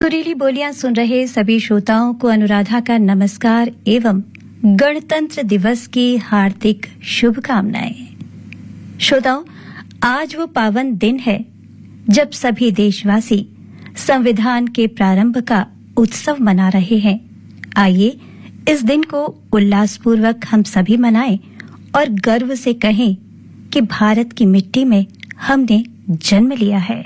सुरीली बोलियां सुन रहे सभी श्रोताओं को अनुराधा का नमस्कार एवं गणतंत्र दिवस की हार्दिक शुभकामनाएं। श्रोताओं, आज वो पावन दिन है जब सभी देशवासी संविधान के प्रारंभ का उत्सव मना रहे हैं। आइए इस दिन को उल्लासपूर्वक हम सभी मनाएं और गर्व से कहें कि भारत की मिट्टी में हमने जन्म लिया है।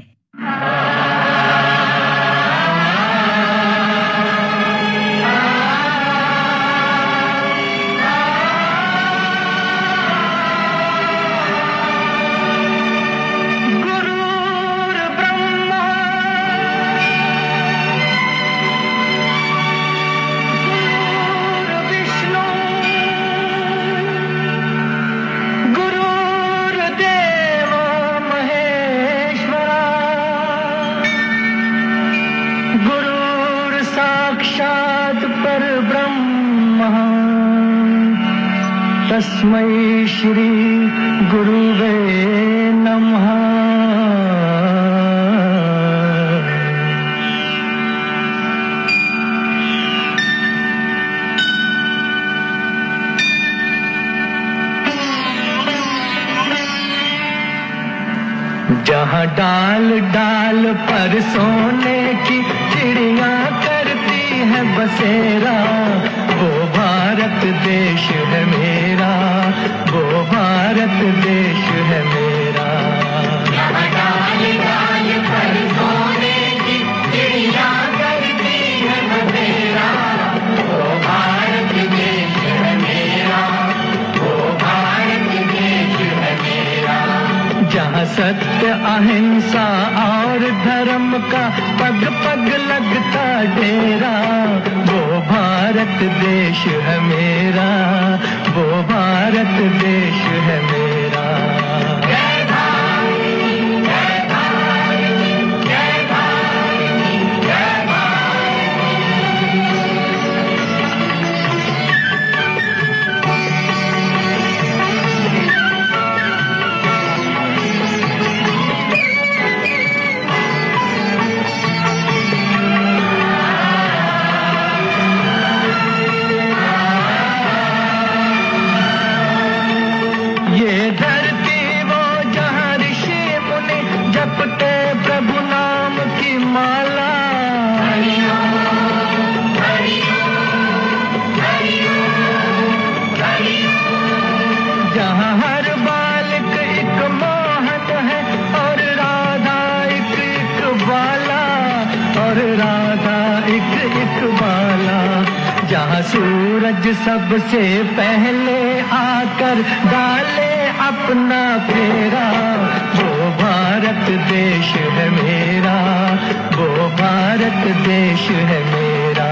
तस्मै श्री गुरुवे नमः। जहाँ डाल डाल पर सोने की चिड़िया करती है बसेरा, वो भारत देश है मेरा, वो भारत देश है मेरा। जहाँ डाल डाल पर सोने की चिड़िया करती है बसेरा, वो भारत देश है मेरा, वो भारत देश है मेरा। जहाँ सत्य अहिंसा और धर्म का पग पग लगता डेरा, वो भारत देश है मेरा, वो भारत देश है मेरा। जय भारत, जय भारत, जय भारत, जय भारत। ये धरती वो जहाँ ऋषि मुनि जपते प्रभु नाम की माला, जहाँ हर बालक एक मोहन है और राधा एक बाला, और राधा एक बाला। जहाँ सूरज सबसे पहले आकर डाले अपना फेरा, वो भारत देश है मेरा, वो भारत देश है मेरा।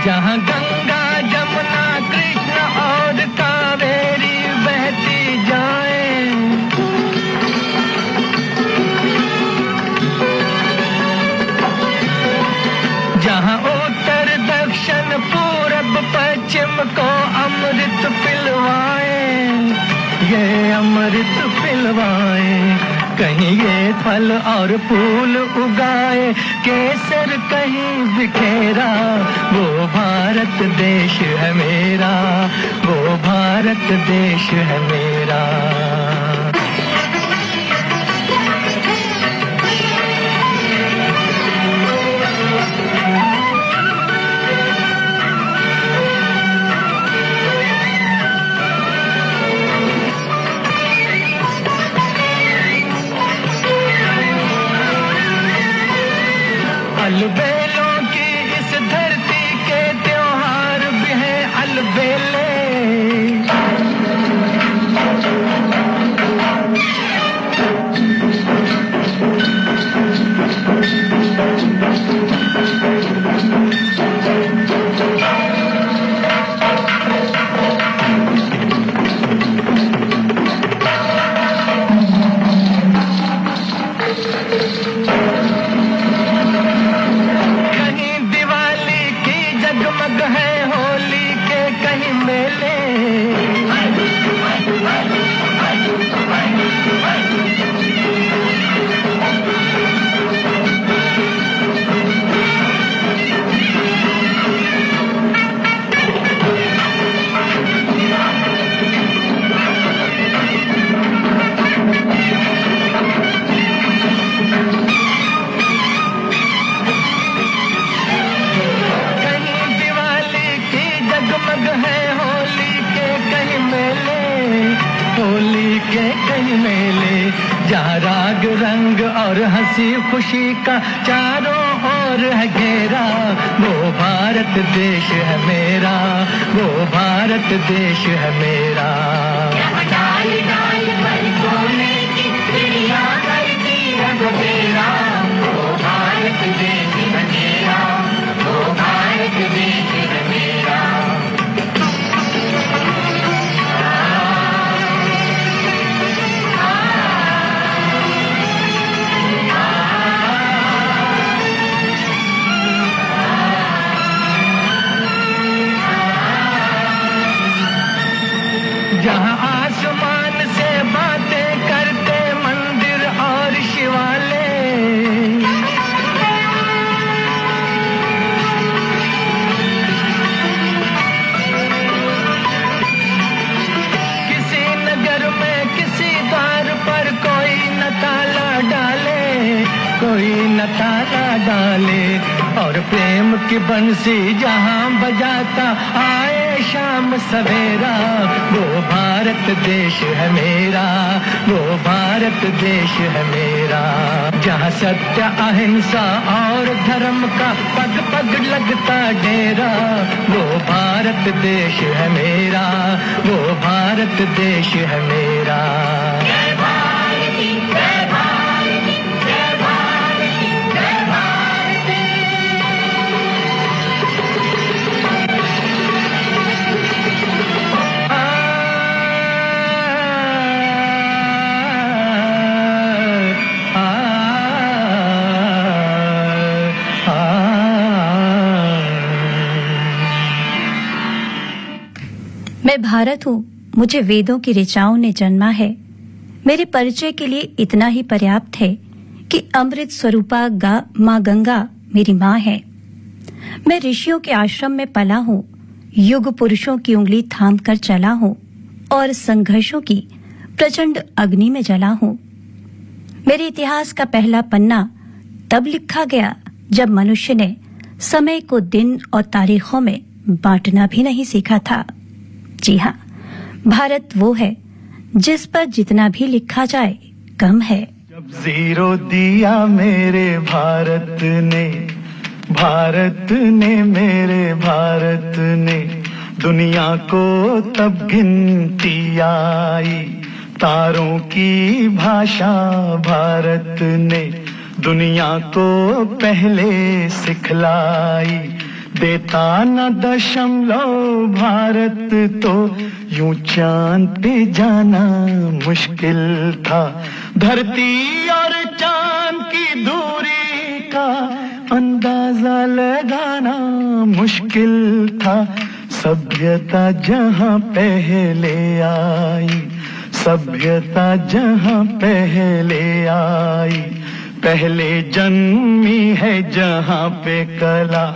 जहाँ गंगा जमुना कृष्ण और कावेरी बहती जाए, जहाँ उत्तर दक्षिण पूरब पश्चिम को अमृत पिलवाए, ये अमृत पिलवाए। कहीं ये फल और फूल उगाए, केसर कहीं बिखेरा, वो भारत देश है मेरा, वो भारत देश है मेरा। अलबेलों की इस धरती के त्योहार भी हैं अलबेले, जहाँ राग रंग और हंसी खुशी का चारों ओर है घेरा, वो भारत देश है मेरा, वो भारत देश है मेरा। डाल डाल पर सोने की चिड़िया करती है बसेरा, वो भारत देश है मेरा, वो भारत देश है मेरा। जहाँ आसमान से बातें करते मंदिर और शिवालय, किसी नगर में किसी द्वार पर कोई न ताला डाले, कोई न ताला डाले, और प्रेम की बंसी जहाँ बजाता आए शाम सवेरा, वो भारत देश है मेरा, वो भारत देश है मेरा। जहाँ सत्य अहिंसा और धर्म का पग पग लगता डेरा, वो भारत देश है मेरा, वो भारत देश है मेरा। जय भारती जय भारती जय भारती जय भारती। मैं भारत हूँ, मुझे वेदों की ऋचाओं ने जन्मा है। मेरे परिचय के लिए इतना ही पर्याप्त है कि अमृत स्वरूपा माँ गंगा मेरी माँ है। मैं ऋषियों के आश्रम में पला हूँ, युग पुरुषों की उंगली थाम कर चला हूँ और संघर्षों की प्रचंड अग्नि में जला हूँ। मेरे इतिहास का पहला पन्ना तब लिखा गया जब मनुष्य ने समय को दिन और तारीखों में बांटना भी नहीं सीखा था। जी हाँ, भारत वो है जिस पर जितना भी लिखा जाए कम है। जब जीरो दिया मेरे भारत ने, भारत ने मेरे भारत ने, दुनिया को तब गिनती आई, तारों की भाषा भारत ने दुनिया को पहले सिखलाई। देता न दशमलव भारत तो यूं चांद पे जाना मुश्किल था। धरती और चांद की दूरी का अंदाजा लगाना मुश्किल था। सभ्यता जहां पहले आई, सभ्यता जहां पहले आई, पहले जन्मी है जहां पे कला।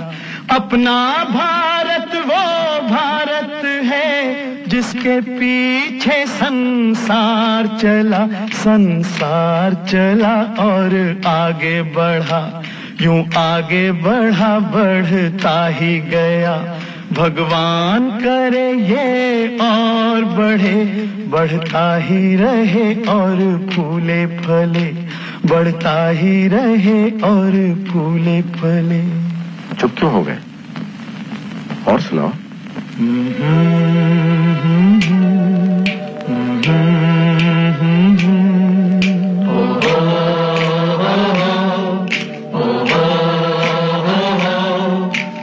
अपना भारत वो भारत है जिसके पीछे संसार चला, संसार चला और आगे बढ़ा, यूं आगे बढ़ा बढ़ता ही गया। भगवान करे ये और बढ़े, बढ़ता ही रहे और फूले फले, बढ़ता ही रहे और फूले फले। चुप क्यों हो गए? और सुनाओ।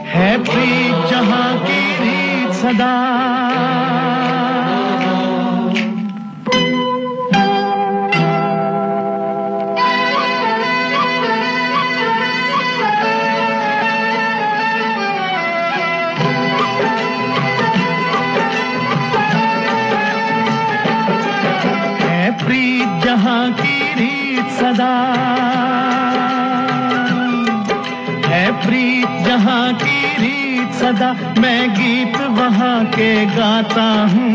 है प्रीत जहां की रीत सदा, प्रीत जहां की रीत सदा, है प्रीत जहां की रीत सदा। मैं गीत वहां के गाता हूँ,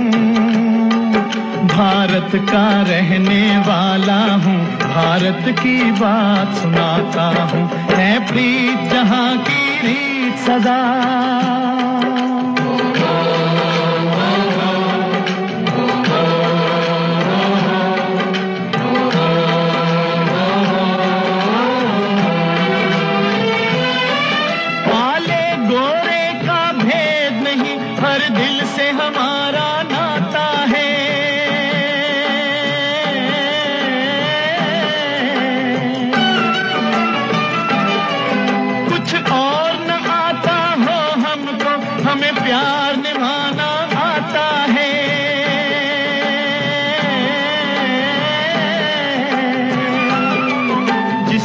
भारत का रहने वाला हूँ, भारत की बात सुनाता हूँ। है प्रीत जहां की रीत सदा,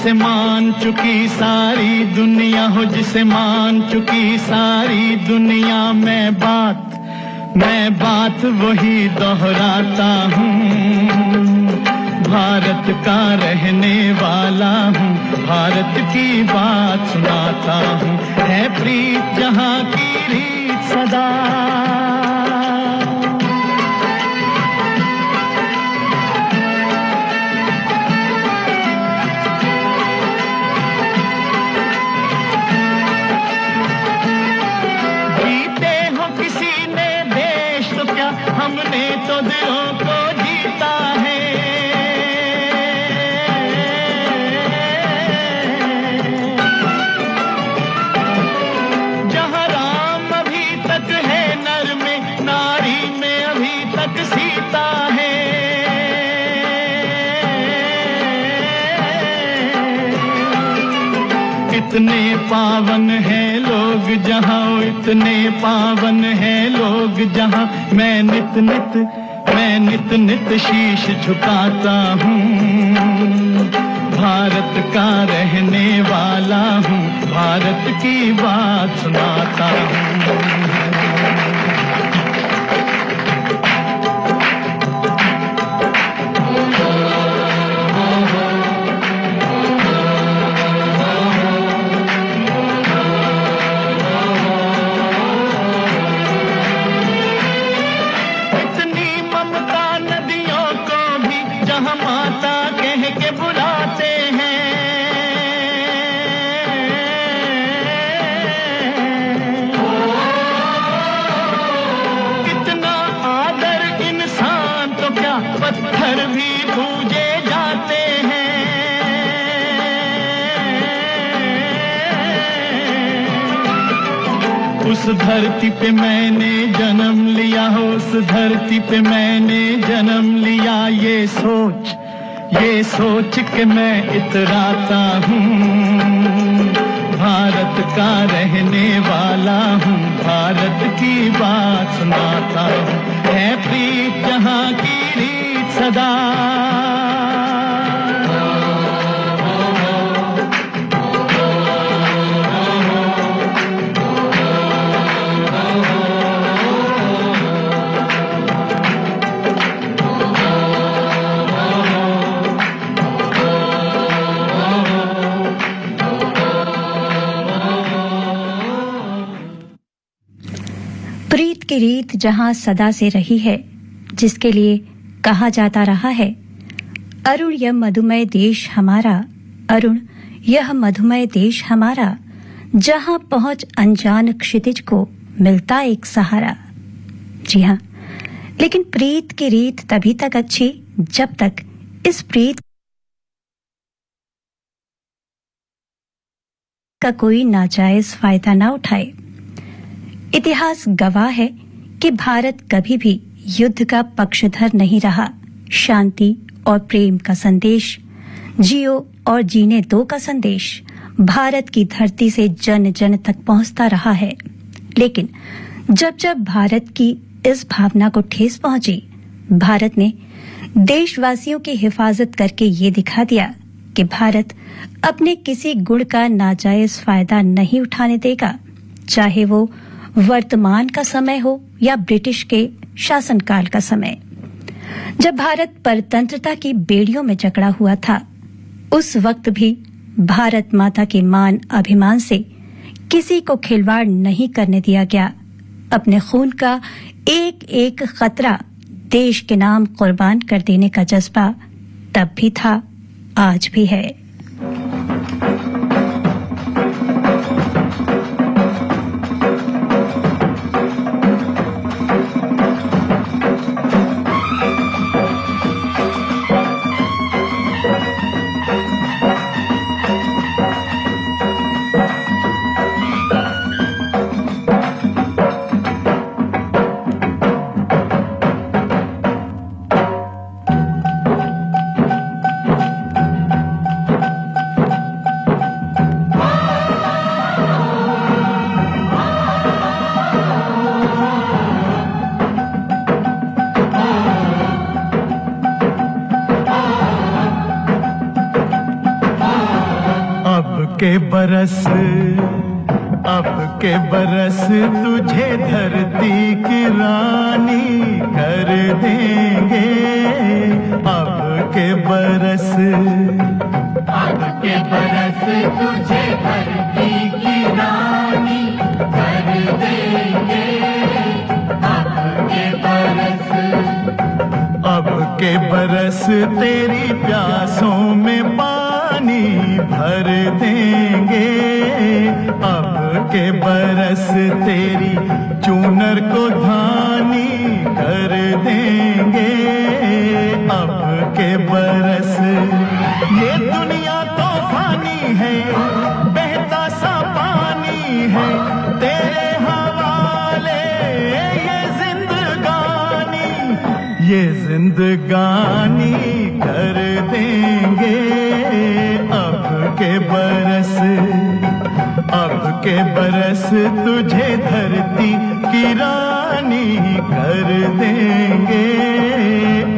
जिसे मान चुकी सारी दुनिया हो, जिसे मान चुकी सारी दुनिया, मैं बात वही दोहराता हूँ। भारत का रहने वाला हूँ, भारत की बात सुनाता हूँ। है प्रीत जहाँ की रीत सदा, हमने तो दिलों को जीता है। जहाँ राम अभी तक है नर में, नारी में अभी तक सीता है। इतने पावन हैं लोग जहाँ, इतने पावन हैं लोग जहाँ, मैं नित नित शीश झुकाता हूँ। भारत का रहने वाला हूँ, भारत की बात सुनाता हूँ। पत्थर भी पूजे जाते हैं। उस धरती पे मैंने जन्म लिया हो, उस धरती पे मैंने जन्म लिया। ये सोच के मैं इतराता हूँ। भारत का रहने वाला हूँ, भारत की बात सुनाता हूँ। है प्रीत जहाँ की रीत सदा, प्रीत की रीत जहां सदा से रही है, जिसके लिए कहा जाता रहा है, अरुण यह मधुमय देश हमारा, अरुण यह मधुमय देश हमारा, जहां पहुंच अनजान क्षितिज को मिलता एक सहारा। जी हाँ, लेकिन प्रीत की रीत तभी तक अच्छी जब तक इस प्रीत का कोई नाजायज फायदा ना उठाए। इतिहास गवाह है कि भारत कभी भी युद्ध का पक्षधर नहीं रहा। शांति और प्रेम का संदेश, जियो और जीने दो का संदेश भारत की धरती से जन जन तक पहुंचता रहा है। लेकिन जब जब भारत की इस भावना को ठेस पहुंची, भारत ने देशवासियों की हिफाजत करके ये दिखा दिया कि भारत अपने किसी गुण का नाजायज फायदा नहीं उठाने देगा, चाहे वो वर्तमान का समय हो या ब्रिटिश के शासनकाल का समय। जब भारत परतंत्रता की बेड़ियों में जकड़ा हुआ था, उस वक्त भी भारत माता के मान अभिमान से किसी को खिलवाड़ नहीं करने दिया गया। अपने खून का एक एक खतरा देश के नाम कुर्बान कर देने का जज्बा तब भी था, आज भी है। अब के बरस तुझे धरती की रानी कर देंगे। अब के बरस तुझे धरती की रानी कर देंगे। अब के बरस तेरी प्यासों में पानी भर देंगे। अब के बरस तेरी चूनर को धानी कर देंगे। अब के बरस ये दुनिया तो फानी है, बहता सा पानी है तेरे हवाले ये जिंदगानी कर देंगे। अब के बरस तुझे धरती की रानी कर देंगे।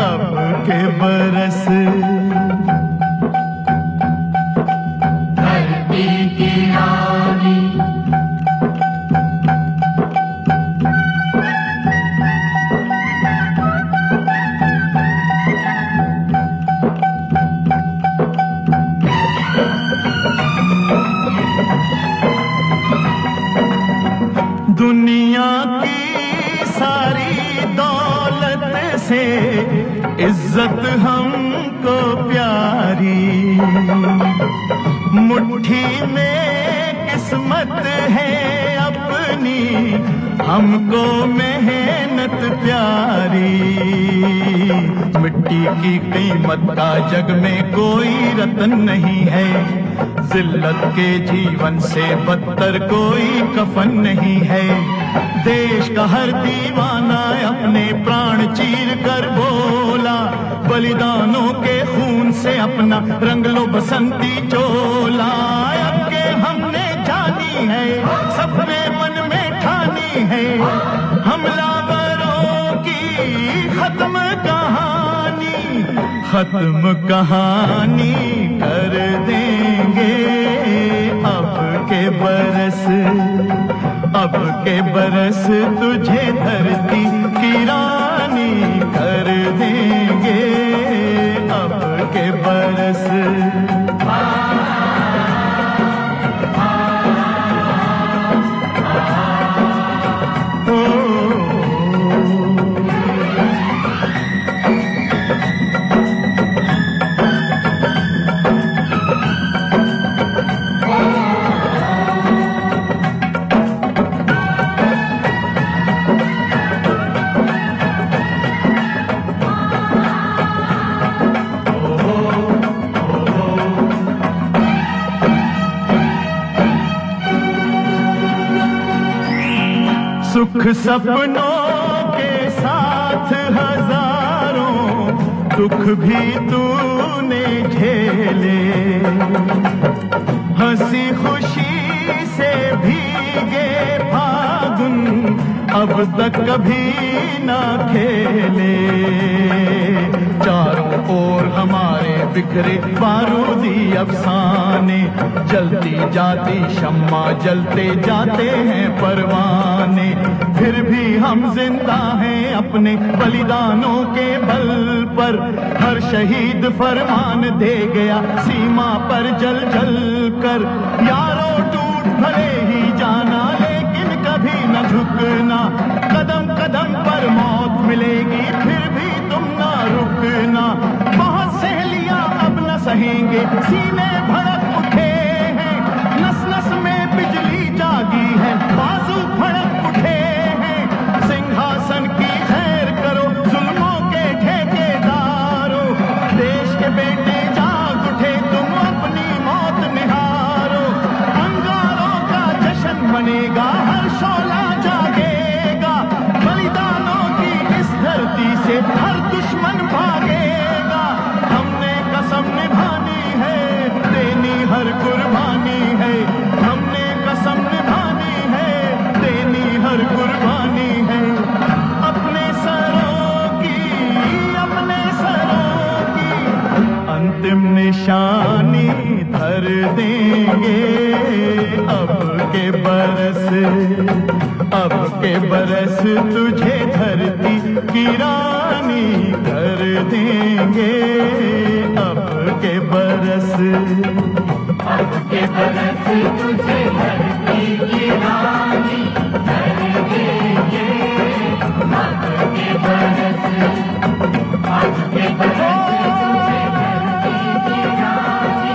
अब के बरस धरती की रानी दुनिया की सारी दौलत से इज्जत हमको प्यारी, मुट्ठी में किस्मत है अपनी हमको मेहनत प्यारी। मिट्टी की कीमत का जग में कोई रतन नहीं है, जिल्लत के जीवन से बदतर कोई कफन नहीं है। देश का हर दीवाना अपने प्राण चीर कर बोला, बलिदानों के खून से अपना रंग लो बसंती चोला। अब के हमने जानी है, सबने मन में ठानी है, हमलावरों की खत्म कहानी कर देंगे। अब के बरस तुझे धरती की रानी कर देंगे। अब के बरस सुख सपनों के साथ हजारों दुख भी तूने झेले, हंसी खुशी से भीगे फागुन अब तक कभी ना खेले। चारों ओर हमारे बिखरे बारूदी अफसाने, जलती जाती शम्मा जलते जाते हैं परवाने। फिर भी हम जिंदा हैं अपने बलिदानों के बल पर, हर शहीद फरमान दे गया सीमा पर जल जल कर। यारों टूट भले ही जाना लेकिन कभी न झुकना, कदम कदम पर मौत मिलेगी फिर भी तुम ना रुकना। बहुत सहेलियां अब न सहेंगे, सीने भड़क उठे हैं, नस नस में बिजली जागी है, बाजू भड़क उठे हैं। सिंहासन की खैर करो जुल्मों के ठेकेदारों, देश के बेटे जाग उठे तुम अपनी मौत निहारो। अंगारों का जश्न मनेगा, हर शोला जागेगा, बलिदानों की इस धरती से हर दुश्मन भागेगा। हमने कसम निभानी है, देनी हर कुर्बानी है, हमने कसम निभानी है, देनी हर कुर्बानी है। अपने सरों की अंतिम निशान रानी धर देंगे अब के बरस तुझे धरती की रानी धर देंगे अब के बरस तुझे धरती की रानी धर देंगे अब के बरस तुझे धरती की रानी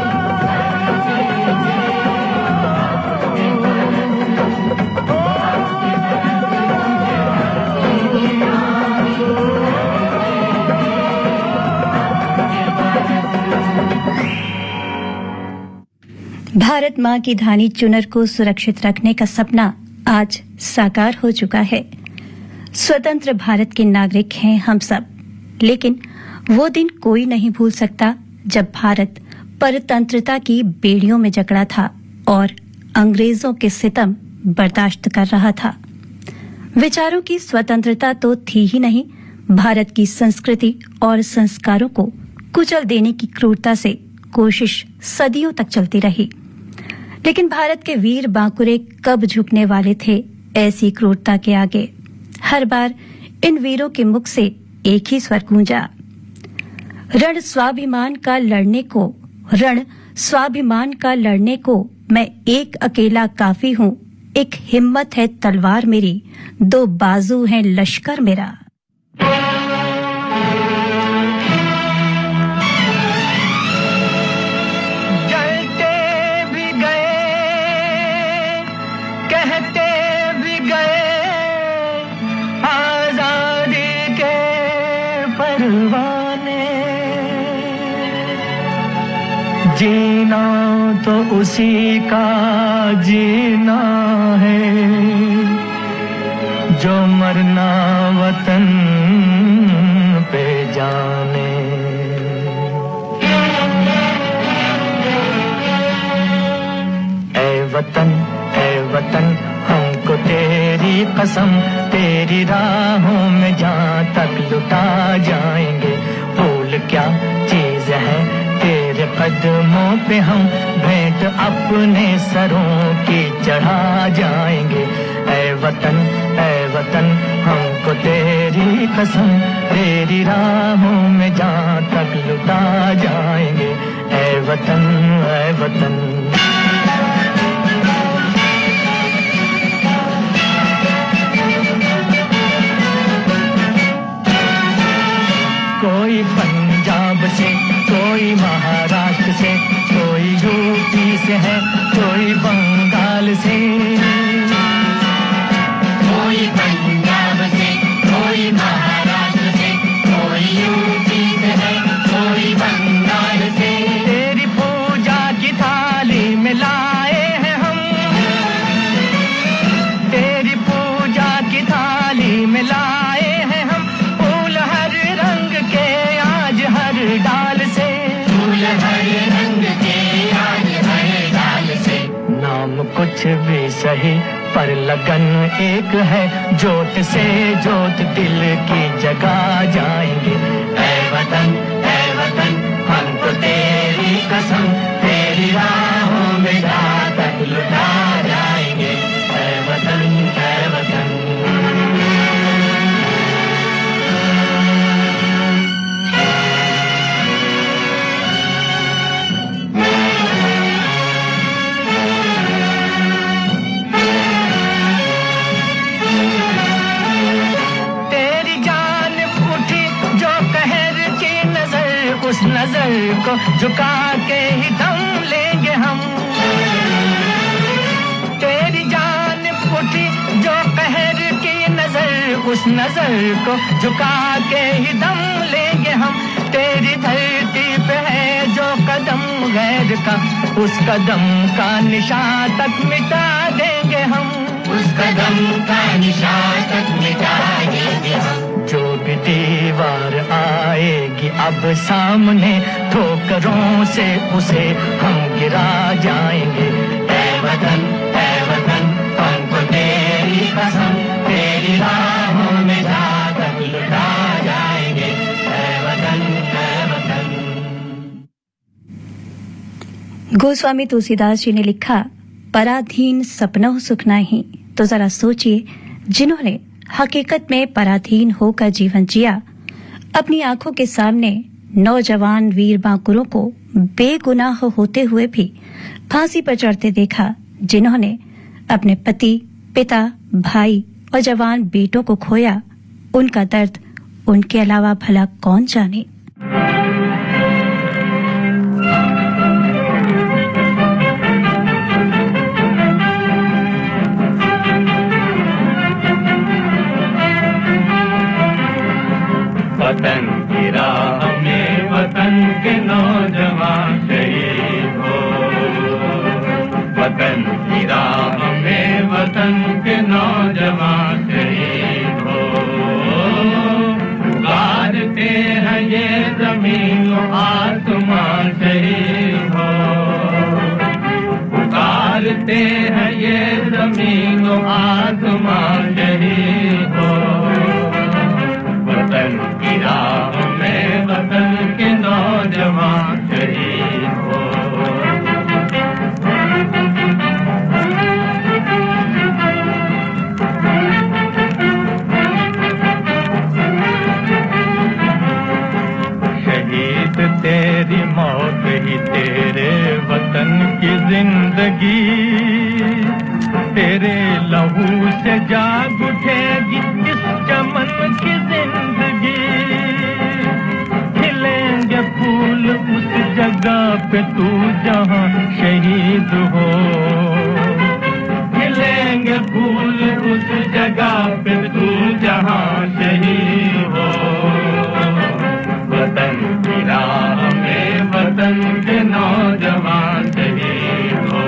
भारत माँ की धानी चुनर को सुरक्षित रखने का सपना आज साकार हो चुका है। स्वतंत्र भारत के नागरिक हैं हम सब, लेकिन वो दिन कोई नहीं भूल सकता जब भारत परतंत्रता की बेड़ियों में जकड़ा था और अंग्रेजों के सितम बर्दाश्त कर रहा था। विचारों की स्वतंत्रता तो थी ही नहीं, भारत की संस्कृति और संस्कारों को कुचल देने की क्रूरता से कोशिश सदियों तक चलती रही। लेकिन भारत के वीर बांकुरे कब झुकने वाले थे ऐसी क्रूरता के आगे? हर बार इन वीरों के मुख से एक ही स्वर गूंजा, रण स्वाभिमान का लड़ने को मैं एक अकेला काफी हूँ, एक हिम्मत है तलवार मेरी, दो बाजू हैं लश्कर मेरा। जीना तो उसी का जीना है जो मरना वतन पे जाने। ऐ वतन हमको तेरी कसम, तेरी राहों में जहाँ तक लुटा जाएंगे। फूल क्या चीज है तेरे कदमों पे हम भेंट अपने सरों की चढ़ा जाएंगे। ऐ वतन हमको तेरी कसम, तेरी राहों में जहाँ तक लुटा जाएंगे। ऐ वतन कोई पंजाब से, कोई महाराष्ट्र से, कोई यूपी से है, कोई बंगाल से। कोई पंजाब से, कोई महाराष्ट्र से, कोई यूपी से है, कोई बंगाल से। तेरी पूजा की थाली में लाए हैं हम, तेरी पूजा की थाली में लाए हैं हम, फूल हर रंग के आज हर डाल से। फूल हर रंग के आज हर डाल से। नाम कुछ भी सही पर लगन एक है, जोत से जोत दिल की जगा जाएंगे। ऐ वतन हमको तेरी कसम, तेरी राहों में जहाँ तक लुटा जाएंगे। ऐ वतन उस नजर को झुका के ही दम लेंगे हम। तेरी जान उठी जो कहर की नजर, उस नजर को झुका के ही दम लेंगे हम। तेरी धरती पे है जो कदम गैर का, उस कदम का निशान तक मिटा देंगे हम। उस कदम का निशान तक मिटा देंगे हम। जो भी दीवार आएगी अब सामने, ठोकरों से उसे हम गिरा जाएंगे। ऐ वतन हमको तेरी कसम, तेरी राहों में जहाँ तक लुटा जाएंगे। ऐ वतन गोस्वामी तुलसीदास जी ने लिखा, पराधीन सपनों सुख नाही। तो जरा सोचिए, जिन्होंने हकीकत में पराधीन होकर जीवन जिया, अपनी आंखों के सामने नौजवान वीर बांकुरों को बेगुनाह होते हुए भी फांसी पर चढ़ते देखा, जिन्होंने अपने पति, पिता, भाई और जवान बेटों को खोया, उनका दर्द उनके अलावा भला कौन जाने। वतन की राह में वतन के नौजवान शहीद हो, वतन की राह में वतन के नौजवान शहीद हो। पुकारते हैं ये जमीन आसमां शहीद हो, पुकारते हैं ये जमीन आसमां शहीद हो। वतन की राह में वतन के नौजवान शहीद हो। शहीद तेरी मौत ही तेरे वतन की जिंदगी, तेरे लहू से जाग उठेगी इस चमन की जिंदगी। खिलेंगे फूल उस जगह पे तू जहां शहीद हो, खिलेंगे फूल उस जगह पे तू जहां शहीद हो। वतन की राह में वतन के नौजवान शहीद हो।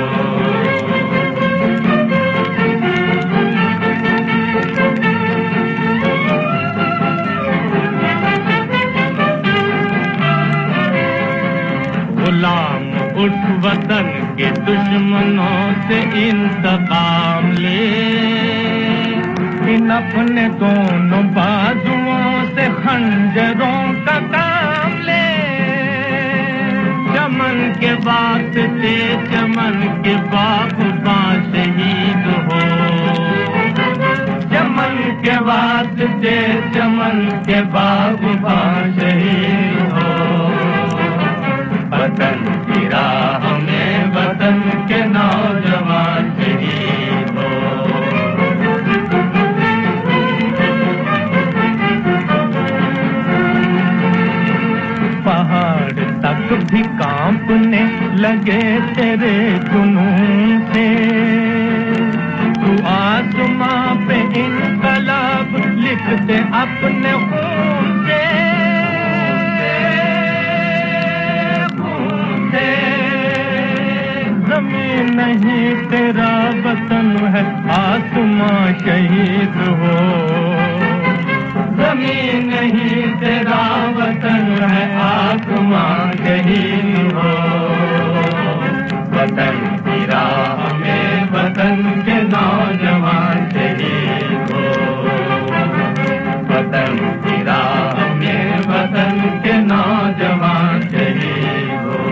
गुलाम उठ वतन के दुश्मनों से इंतकाम ले, इन अपने दोनों बाजुओं से खंजरों का काम ले। चमन के वास्ते चमन के बागबां शहीद हो, चमन के वास्ते चमन के बागबां शहीद हो। वतन की राह में वतन के नौजवान शहीद हो। पहाड़ तक भी कांपने लगे तेरे जुनून से, तू आसमां पे इनकलाब लिख दे अपने खून से। जमीन नहीं तेरा वतन है आसमां शहीद हो, जमीन नहीं तेरा वतन है आसमां शहीद हो। वतन की राह में वतन के नौजवान शहीद हो, वतन की राह में वतन के नौजवान शहीद हो।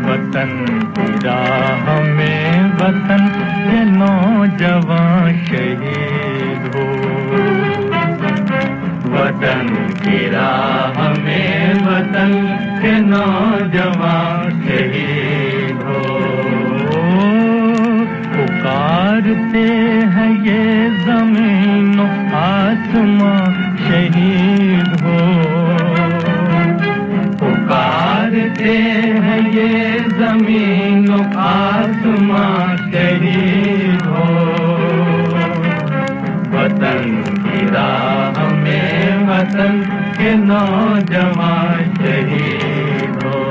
वतन की राह में वतन के नौजवान शहीद हो, वतन की राह में वतन के नौजवान शहीद हो। पुकारते हैं ये ज़मीन आसमां शहीद हो, पुकारते हैं ये ज़मीन आसमां शहीद हो। वतन की राह में वतन के नौजवान शहीद हो।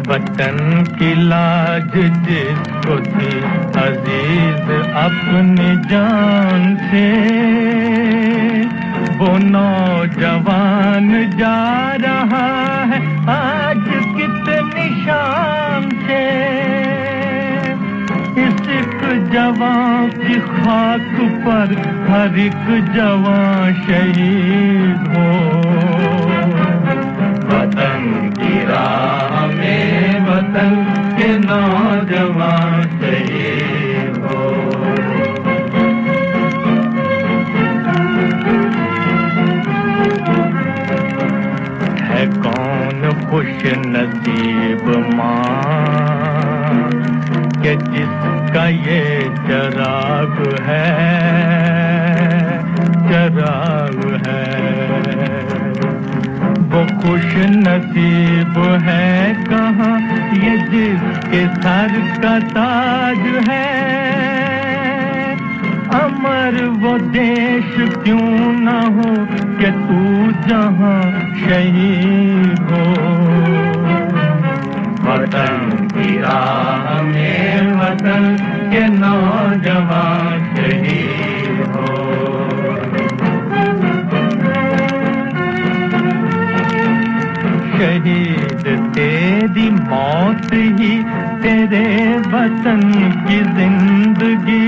वतन की लाज जिसको थी अजीज अपनी जान से, वो नौजवान जा रहा है आज कितनी शान से, इस एक जवान की खाक पर हर एक जवान शहीद हो। वतन की राह में वतन के नौजवान शहीद हो। है कौन खुश नसीब माँ कि जिसका ये चराग है, चराग है। वो खुश नसीब है कहाँ ये जिसके सर का ताज है। अमर वो देश क्यों न हो कि तू जहाँ शहीद हो। वतन की राह में वतन के नौजवान शहीद हो। शहीद तेरी मौत ही तेरे वतन की जिंदगी,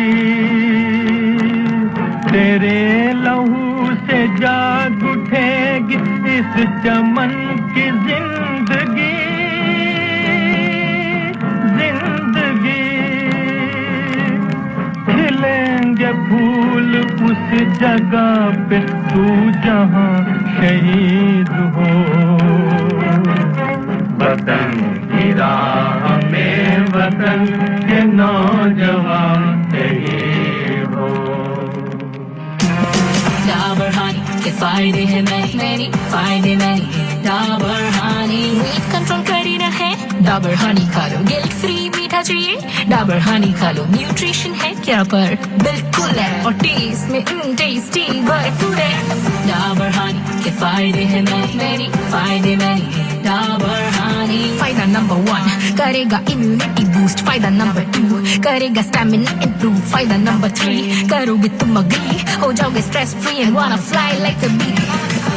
तेरे लहू से जाग उठेगी इस चमन की जिंदगी, जिंदगी। खिलेंगे फूल उस जगह पे तू जहाँ शहीद हो। वतन की राह में वतन के नौजवान शहीद हो। डाबर हनी के फायदे हैं मैनी, फायदे many. Dabur Honey weight control कर ही रहे। डाबर हनी खा लो, गिल्ट फ्री मीठा चाहिए डाबर हनी खा लो। न्यूट्रिशन है क्या पर बिल्कुल है, और टेस्ट में टेस्टी भरपूर है। डाबर हनी के फायदे हैं मैनी, फायदे मैनी। डाबर हनी फायदा नंबर 1 करेगा इम्यूनिटी बूस्ट, फायदा नंबर 2 करेगा स्टैमिना इंप्रूव, फायदा नंबर 3 करोगे तुम अग्री हो जाओगे stress free and wanna fly like a bee.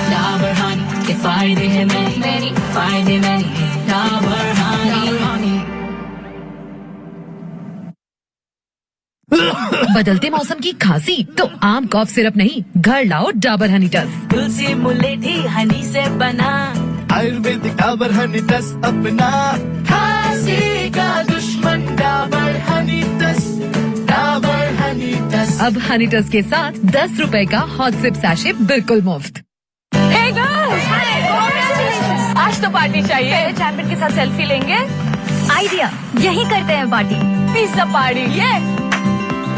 Dabur honey के फायदे हैं मैनी, फायदे मैनी। डाबर हनी। बदलते मौसम की खांसी तो आम कॉफ सिरप नहीं, घर लाओ डाबर हनी टस। तुलसी मुलेठी हनी से बना, आयुर्वेदिक डाबर हनी टस अपना। खांसी का दुश्मन डाबर हनी टस, डाबर हनी टस। अब हनी टस के साथ 10 रुपए का हॉट सिप सैशे बिल्कुल मुफ्त। Hey girls! आज तो पार्टी चाहिए। चैंपियन के साथ सेल्फी लेंगे। आइडिया, यही करते हैं पार्टी। Pizza party. ये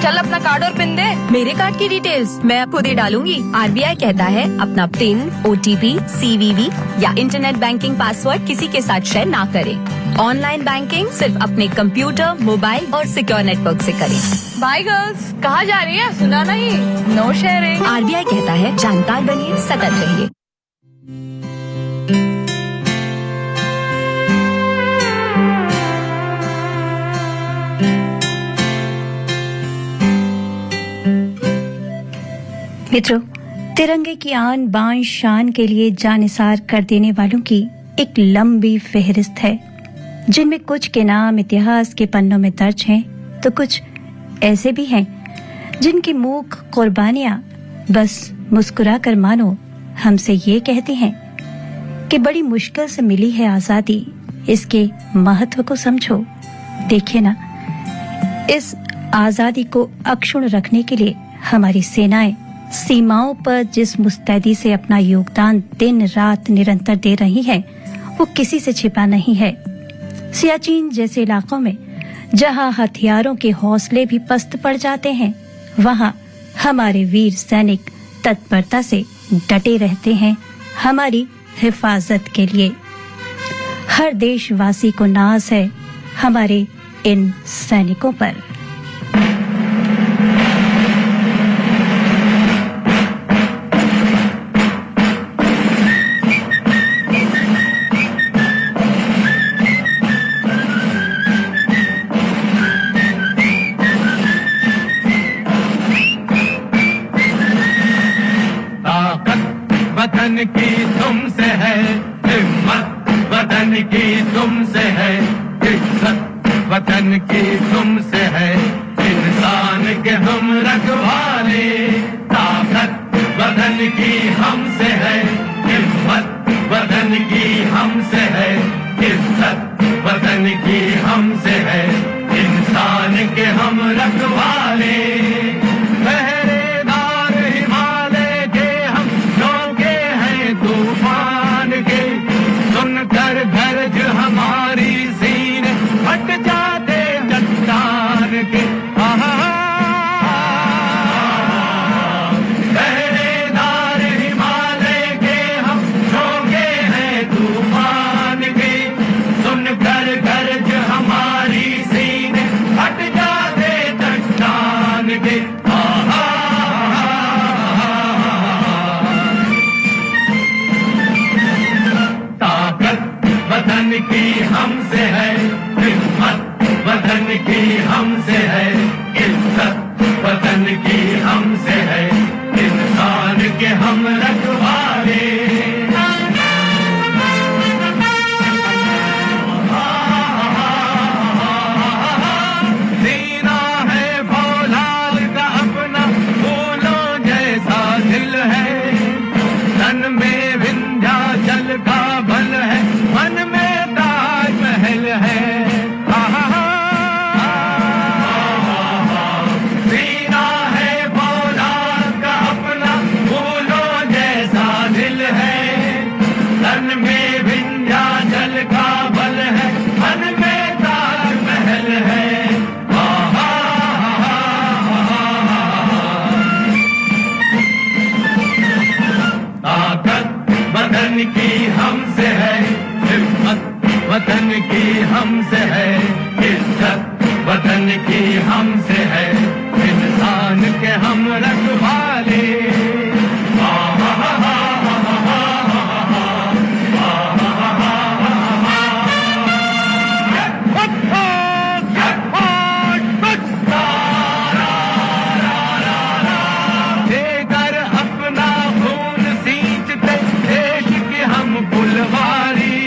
चल अपना कार्ड और पिन दे। मेरे कार्ड की डिटेल्स मैं अब खुद ही डालूंगी। आरबीआई कहता है अपना पिन, ओटीपी, सीवीवी या इंटरनेट बैंकिंग पासवर्ड किसी के साथ शेयर ना करें। ऑनलाइन बैंकिंग सिर्फ अपने कंप्यूटर, मोबाइल और सिक्योर नेटवर्क से करें। बाय गर्ल्स, कहाँ जा रही है? सुना नहीं, नो शेयरिंग। आरबीआई कहता है जानकार बनिए, सतर्क रहिए। मित्रों, तिरंगे की आन बान शान के लिए जानिसार कर देने वालों की एक लंबी फेहरिस्त है, जिनमें कुछ के नाम इतिहास के पन्नों में दर्ज हैं, तो कुछ ऐसे भी हैं जिनकी मूक कुर्बानियां बस मुस्कुराकर मानो हमसे ये कहती हैं कि बड़ी मुश्किल से मिली है आजादी, इसके महत्व को समझो। देखिए ना, इस आजादी को अक्षुण्ण रखने के लिए हमारी सेनाएं सीमाओं पर जिस मुस्तैदी से अपना योगदान दिन रात निरंतर दे रही है, वो किसी से छिपा नहीं है। सियाचिन जैसे इलाकों में जहां हथियारों के हौसले भी पस्त पड़ जाते हैं, वहां हमारे वीर सैनिक तत्परता से डटे रहते हैं हमारी हिफाजत के लिए। हर देशवासी को नाज है हमारे इन सैनिकों पर। ताकत वतन की तुमसे है हिम्मत, वतन की तुमसे है इज्जत, वतन की तुमसे है इंसान के हम रखवाले। ताकत वतन की हमसे है हिम्मत, वतन की हमसे है इज्जत, वतन की हमसे है इंसान के हम रखवाले। पहरेदार हिमालय के हम झोंके हैं तूफान के, सुनकर गरज हमारी सीने फट जाते चट्टान के। पहरेदार हिमालय के हम झोंके हैं तूफान के, सुनकर गरज हमारी सीने फट जाते चट्टान के। ताकत वतन की हमसे है हिम्मत, वतन की हमसे है इज्जत, वतन की हमसे है इंसान के हम रखवाले। सीना है फौलाद का अपना फूलों जैसा दिल है, तन में विंध्याचल का बल है, मन में ताजमहल है। सीना है फौलाद का अपना फूलों जैसा दिल है, तन में विंध्याचल का बल है, मन में ताजमहल है। ताकत वतन की हमसे है हिम्मत, वतन की हमसे है इज्जत, वतन की हमसे है इंसान के हम रखवाले। देकर अपना खून सींचते देश की हम फुलवारी,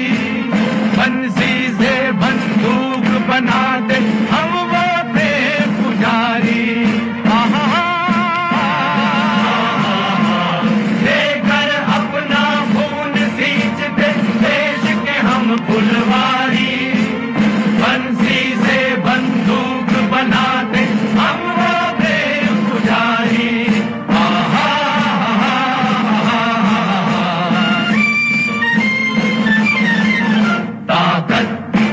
बंसी से बंदूक बनाते हम वो थे पुजारी। देकर अपना खून सींचते देश के हम फुलवारी, बंसी से बंदूक बनाते हम वो थे पुजारी। ताकत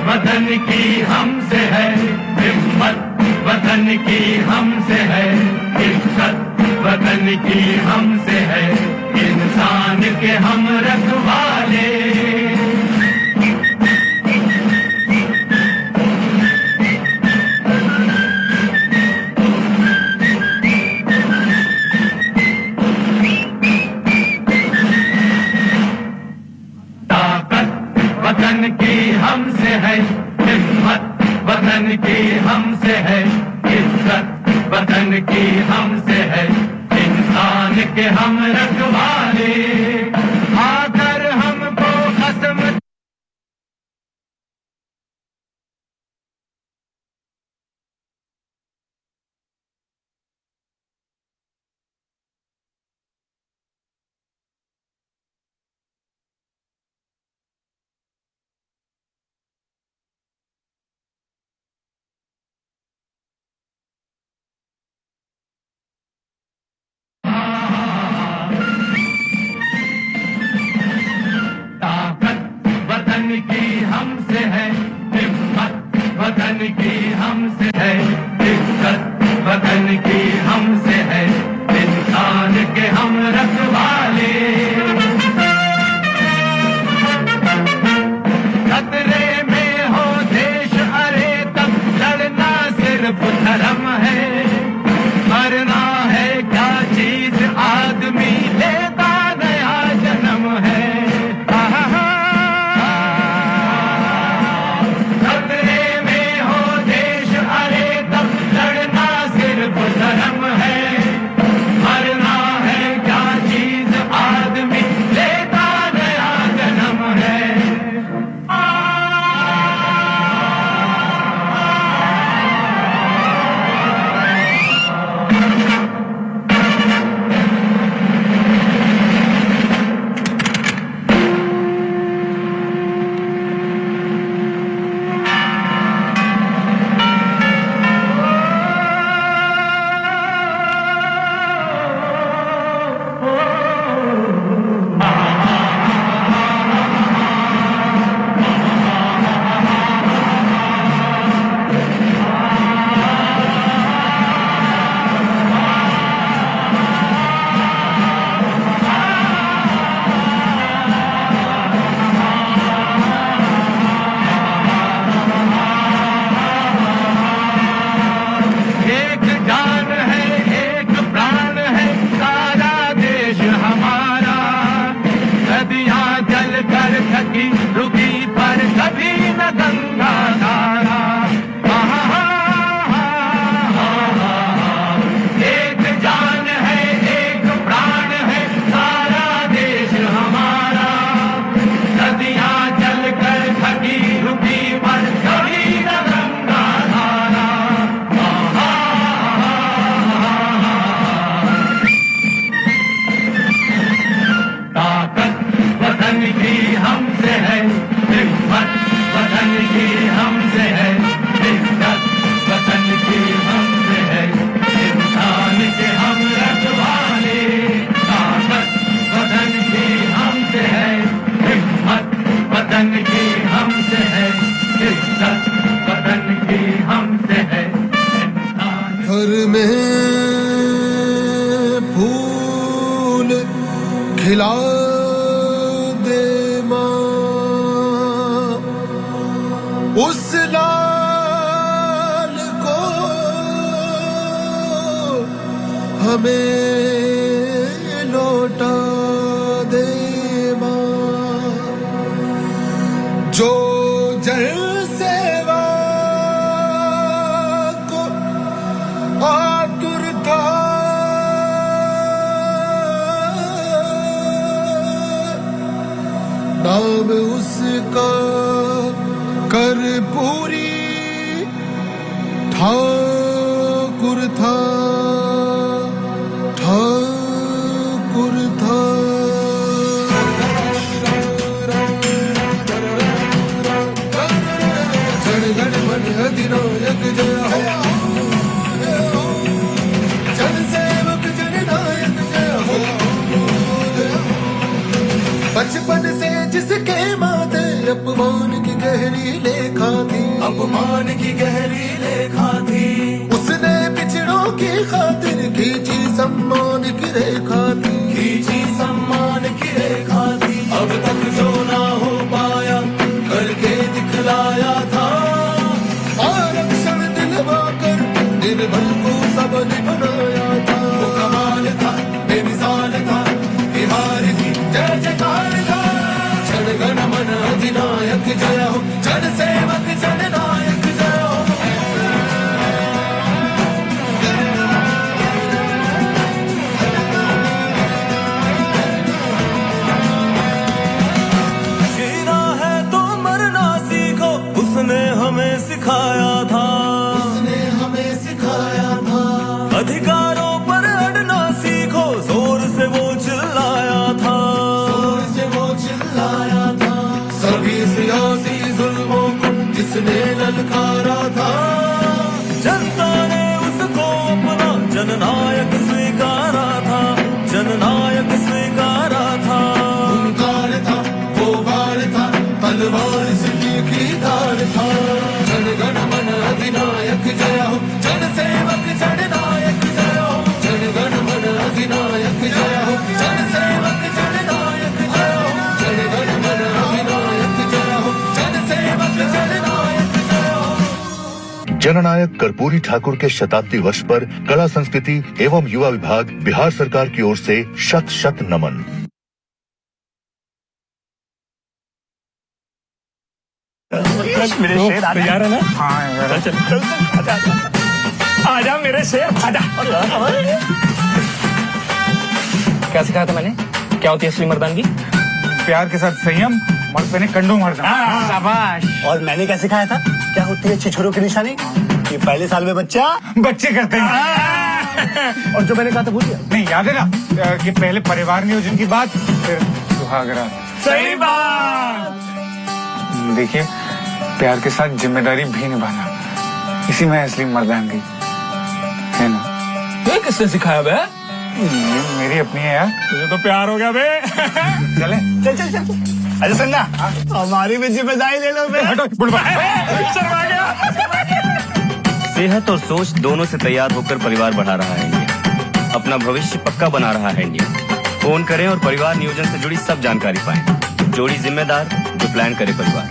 वतन की हमसे है हिम्मत, वतन की हमसे है इज्जत, वतन की हमसे है इंसान के हम रखवाले। ताकत वतन की हमसे है हिम्मत, वतन की हमसे है इज्जत, वतन की हमसे है इंसान के हम रखवाले। आकर हमको कसम खिला दे माँ उस लाल को हमें लौटा दे माँ जो जल सेवा को आतुर था नाम उसका कर्पूरी ठाकुर था ठाकुर था जन गण मन अधिनायक जय हो जन सेवक जननायक जय हो बचपन से जिसके माथे अपमान की गहरी लेखा थी अपमान की गहरी लेखा थी उसने पिछड़ों की खातिर खींची सम्मान की रेखा थी खींची सम्मान की रेखा थी अब तक जो ना हो पाया करके दिखलाया था आरक्षण दिलवा कर निर्भय को सबने बनाया था वो कमाल था बेमिसाल था बिहार की जय जयकार था जन गण मन अधिनायक जय हो जन सेवक जननायक जय हो जीना है तो मरना सीखो उसने हमें सिखाया था उसने हमें सिखाया था अधिकारों पर अड़ना सीखो जोर से वो चिल्लाया था जोर से वो चिल्लाया था सभी सियासी जुल्मों को जिसने ललकारा था जनता ने उसको अपना जननायक स्वीकारा था जननायक स्वीकारा था हुंकार था वो वार था तलवार से की धार था जन गण मन अधिनायक जय हो जन सेवक जननायक जय हो जन गण मन अधिनायक जय हो जन सेवक जननायक जय हो जन गण मन अधिनायक जय हो जन सेवक जननायक जय हो। जननायक कर्पूरी ठाकुर के शताब्दी वर्ष पर कला संस्कृति एवं युवा विभाग बिहार सरकार की ओर से शत शत नमन। मेरे शेर तैयार है ना? हाँ चल आजा मेरे शेर आजा। क्या सिखाया था मैंने? क्या होती है असली मर्दानगी? प्यार के साथ संयम, मर्द पे कंडोम मारना। शाबाश। और मैंने क्या सिखाया था? क्या होती है छिछोरों की निशानी? कि पहले साल में बच्चे करते हैं। और जो मैंने कहा था भूल गया? नहीं याद है ना कि पहले परिवार नियोजन की बात फिर सुहागरात। सही बात। देखिए प्यार के साथ जिम्मेदारी भी निभाना इसी में असली मर्दानगी है ना। ये किसने सिखाया बे? मेरी अपनी है यार। तुझे तो प्यार हो गया बे। चले चल चल चल अरे संगा हमारी भी जिम्मेदारी ले लो बे। हटो बुढ़वा। शर्मा गया। सेहत और सोच दोनों से तैयार होकर परिवार बढ़ा रहा है इंडिया अपना भविष्य पक्का बना रहा है इंडिया। फोन करें और परिवार नियोजन से जुड़ी सब जानकारी पाएं। जोड़ी जिम्मेदार जो प्लान करे परिवार।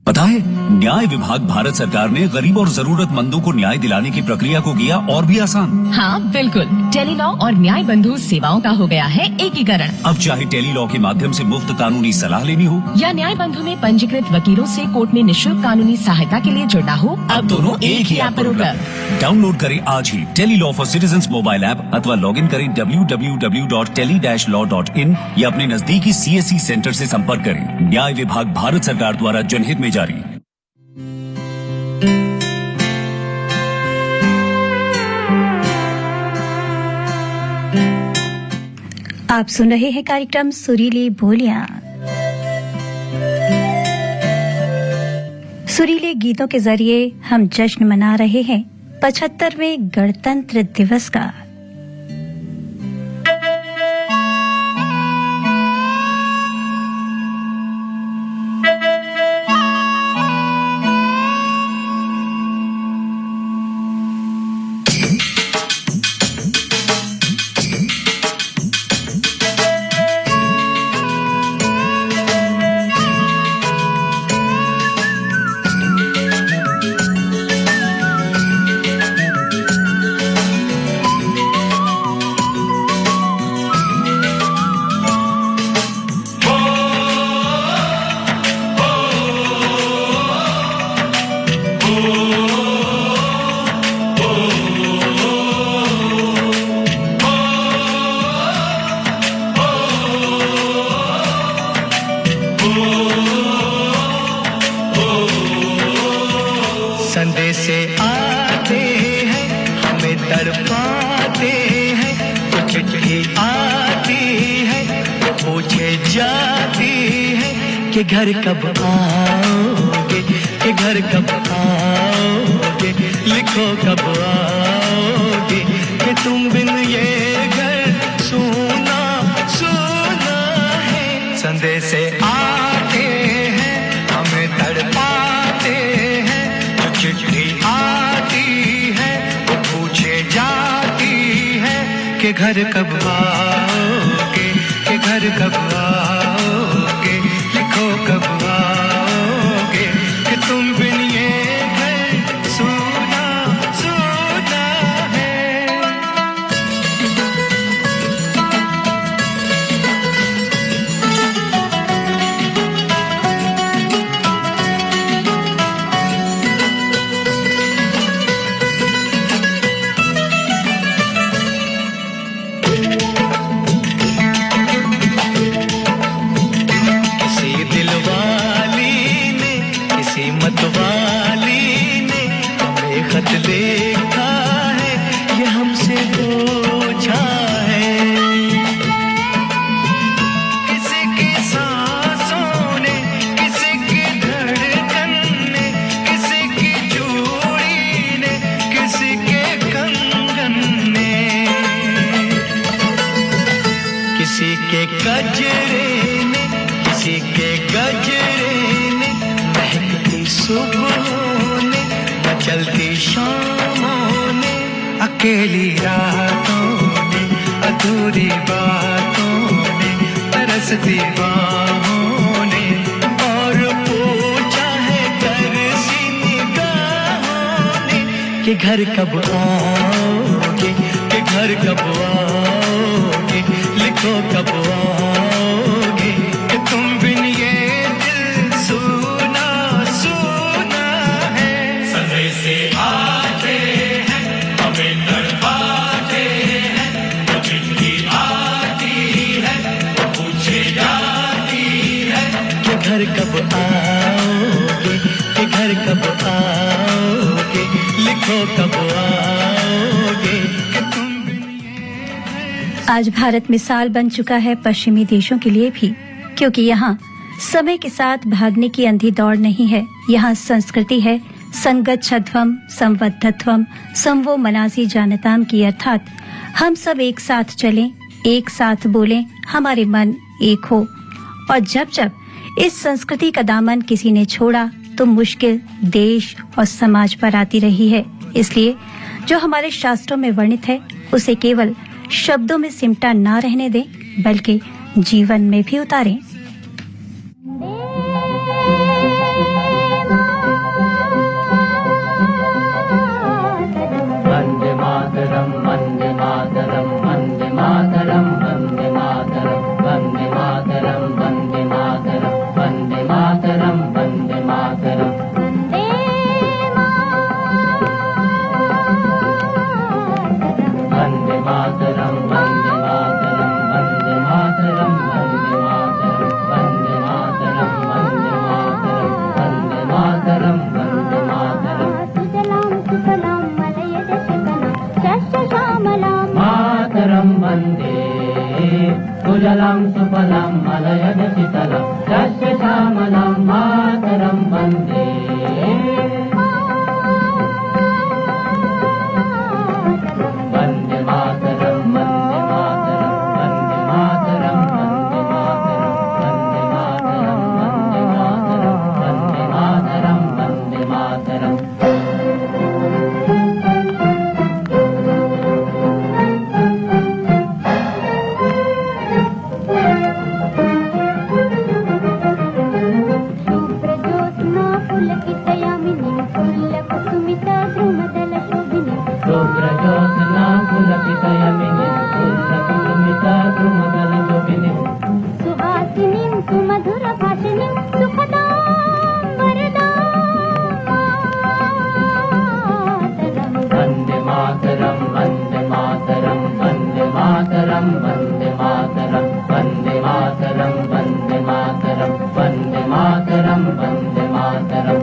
पता है न्याय विभाग भारत सरकार ने गरीब और जरूरतमंदों को न्याय दिलाने की प्रक्रिया को किया और भी आसान। हाँ बिल्कुल, टेलीलॉ और न्याय बंधु सेवाओं का हो गया है एकीकरण। अब चाहे टेलीलॉ के माध्यम से मुफ्त कानूनी सलाह लेनी हो या न्याय बंधु में पंजीकृत वकीलों से कोर्ट में निःशुल्क कानूनी सहायता के लिए जुड़ना हो, अब दोनों एक ही ऐप पर उपलब्ध। डाउनलोड करें आज ही Tele Law for citizens mobile app अथवा लॉग इन करें www.tele-law.in या अपने नजदीकी CSC सेंटर से संपर्क करें। न्याय विभाग भारत सरकार द्वारा जनहित में जारी। आप सुन रहे हैं कार्यक्रम सुरीली बोलियां। सुरीले गीतों के जरिए हम जश्न मना रहे हैं 75वें गणतंत्र दिवस का। चिट्ठी आती है वो पूछे जाती है कि घर कब आओगे, कि घर कब आओगे, लिखो कब आओगे, कि तुम बिन ये घर सूना सूना है। संदेश आते हैं हमें तड़पाते हैं, जो चिट्ठी आती है वो पूछे जाती है कि घर कब आओगे, कि घर कब आओगे, लिखो कब आओगे, कि तुम बिन ये घर सूना सूना है। मतवाली ने हमें खत लिखा है, ये हमसे पूछा है। किसी की सांसों ने, किसी की धड़कन ने, किसी की चूड़ी ने, किसी के कंगन ने, किसी के गजरे ने, किसी के गजरे ने, महकती सुबहों ने, मचलती शामों ने, अकेली रातों ने, अधूरी बातों ने, तरसती बाहों ने, और पूछा है तरसी निगाहों ने कि घर कब आओगे, कि घर कब आओगे, लिखो कब आओगे, कि तुम बिन ये दिल सूना सूना है। संदेश आते हैं हमें तड़पाते हैं, जो चिट्ठी आती है वो पूछे जाती है कि घर कब आओगे, कि घर कब आओगे, लिखो कब आओगे, कि तुम आज भारत मिसाल बन चुका है पश्चिमी देशों के लिए भी, क्योंकि यहाँ समय के साथ भागने की अंधी दौड़ नहीं है। यहाँ संस्कृति है संगच्छध्वम संवद्धत्वम संवो मनासी जानताम की, अर्थात हम सब एक साथ चलें, एक साथ बोलें, हमारे मन एक हो। और जब जब इस संस्कृति का दामन किसी ने छोड़ा तो मुश्किल देश और समाज पर आती रही है। इसलिए जो हमारे शास्त्रों में वर्णित है उसे केवल शब्दों में सिमटा ना रहने दें, बल्कि जीवन में भी उतारें। वंदे मातरम वंदे मातरम वंदे मातरम वंदे मातरम वंदे मातरम वंदे मातरम वंदे मातरम वंदे मातरम। वंदे मातरम वंदे मातरम वंदे मातरम वंदे मातरम वंदे मातरम वंदे मातरम वंदे मातरम वंदे मातरम। सुजलाम सुफलाम मलयज शिखरम शस्य श्यामलाम मातरम वंदे। सुजलाम सुफलाम मलयज शिखरम शस्य श्यामलाम मातरम वंदे। वंदे मातरम वंदे मातरम वंदे मातरम वंदे मातरम वंदे मातरम वंदे मातरम वंदे मातरम। शुभ्र ज्योत्स्ना पुलकितयामिनी फुल्लकुसुमिता द्रुमदल शोभिनी। शुभ्र ज्योत्स्ना पुलकितयामिनी फुल्लकुसुमिता द्रुमदल शोभिनी। सुहासिनीं सुमधुर भाषिणीं सुखदां वरदां मातरम। वंदे मातरम वंदे मातरम वंदे मातरम वंदे मातरम वंदे मातरम वंदे मातरम वंदे मातरम।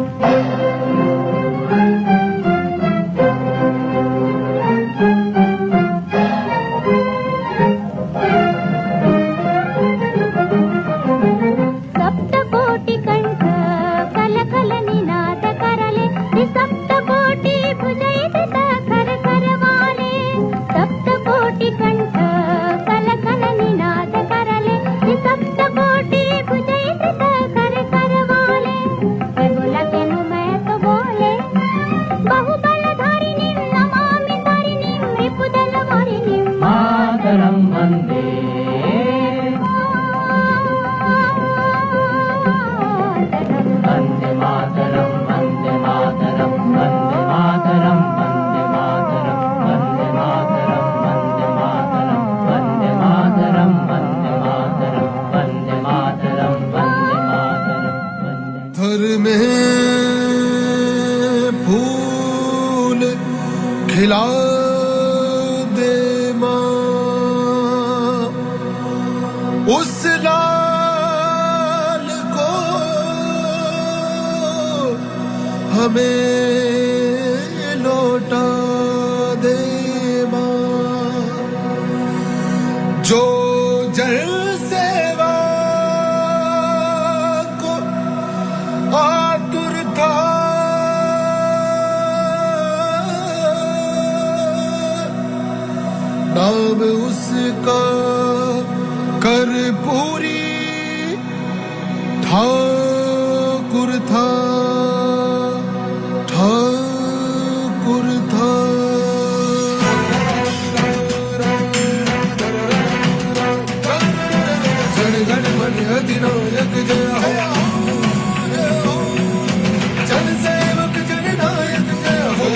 उस लाल को हमें लौटा दे माँ, जो जल सेवा को आतुर था, नाम उसका कर्पूरी ठाकुर था, ठाकुर था। जन गण मन अधिनायक जय हो, जन सेवक जन नायक जय हो।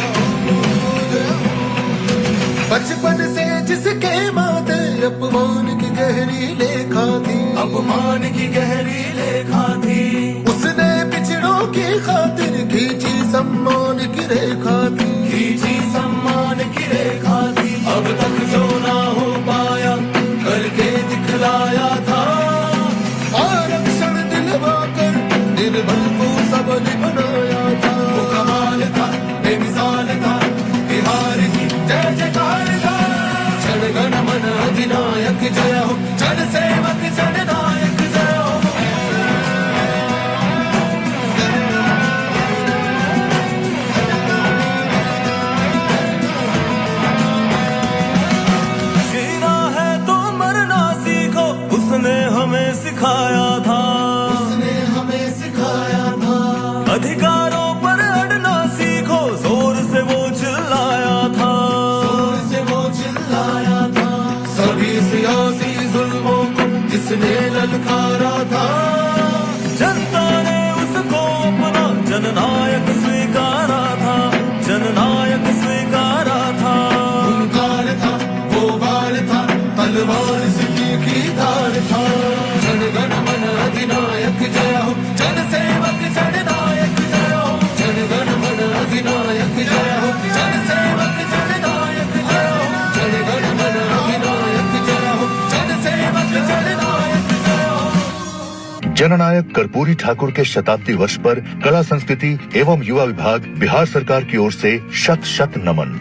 बचपन से जिसके माथे अपमान की गहरी लेखा थी, अपमान की गहरी लेखा थी, उसने पिछड़ों की खातिर खींची सम्मान की रेखा थी, खींची सम्मान की रेखा थी। अब तक जो ना हो पाया करके दिखलाया था, आरक्षण दिलवा कर निर्बल को सबल बनाया था। वो कमाल था, बेमिसाल था, बिहार की जय जयकार था। जन गण मन अधिनायक जय हो, जन सेवक जन नायक जय हो। जीना है तो मरना सीखो, उसने हमें सिखाया था, उसने हमें सिखाया था। अधिकारों पर अड़ना सीखो, जोर से वो चिल्लाया था, जोर से वो चिल्लाया था। सभी सियासी जुल्मों को जिसने ललकारा था, जनता ने उसको अपना जननायक स्वीकारा था, जननायक स्वीकारा था। हुंकार था, वो वार था, तलवार से तीखी धार था। जन गण मन अधिनायक जय हो, जन सेवक जन नायक जय हो। जन गण मन अधिनायक जय हो, जन सेवक जन नायक जय हो। जन गण मन अधिनायक जय हो, जन सेवक जन नायक जय हो। जननायक कर्पूरी ठाकुर के शताब्दी वर्ष पर कला संस्कृति एवं युवा विभाग बिहार सरकार की ओर से शत शत नमन।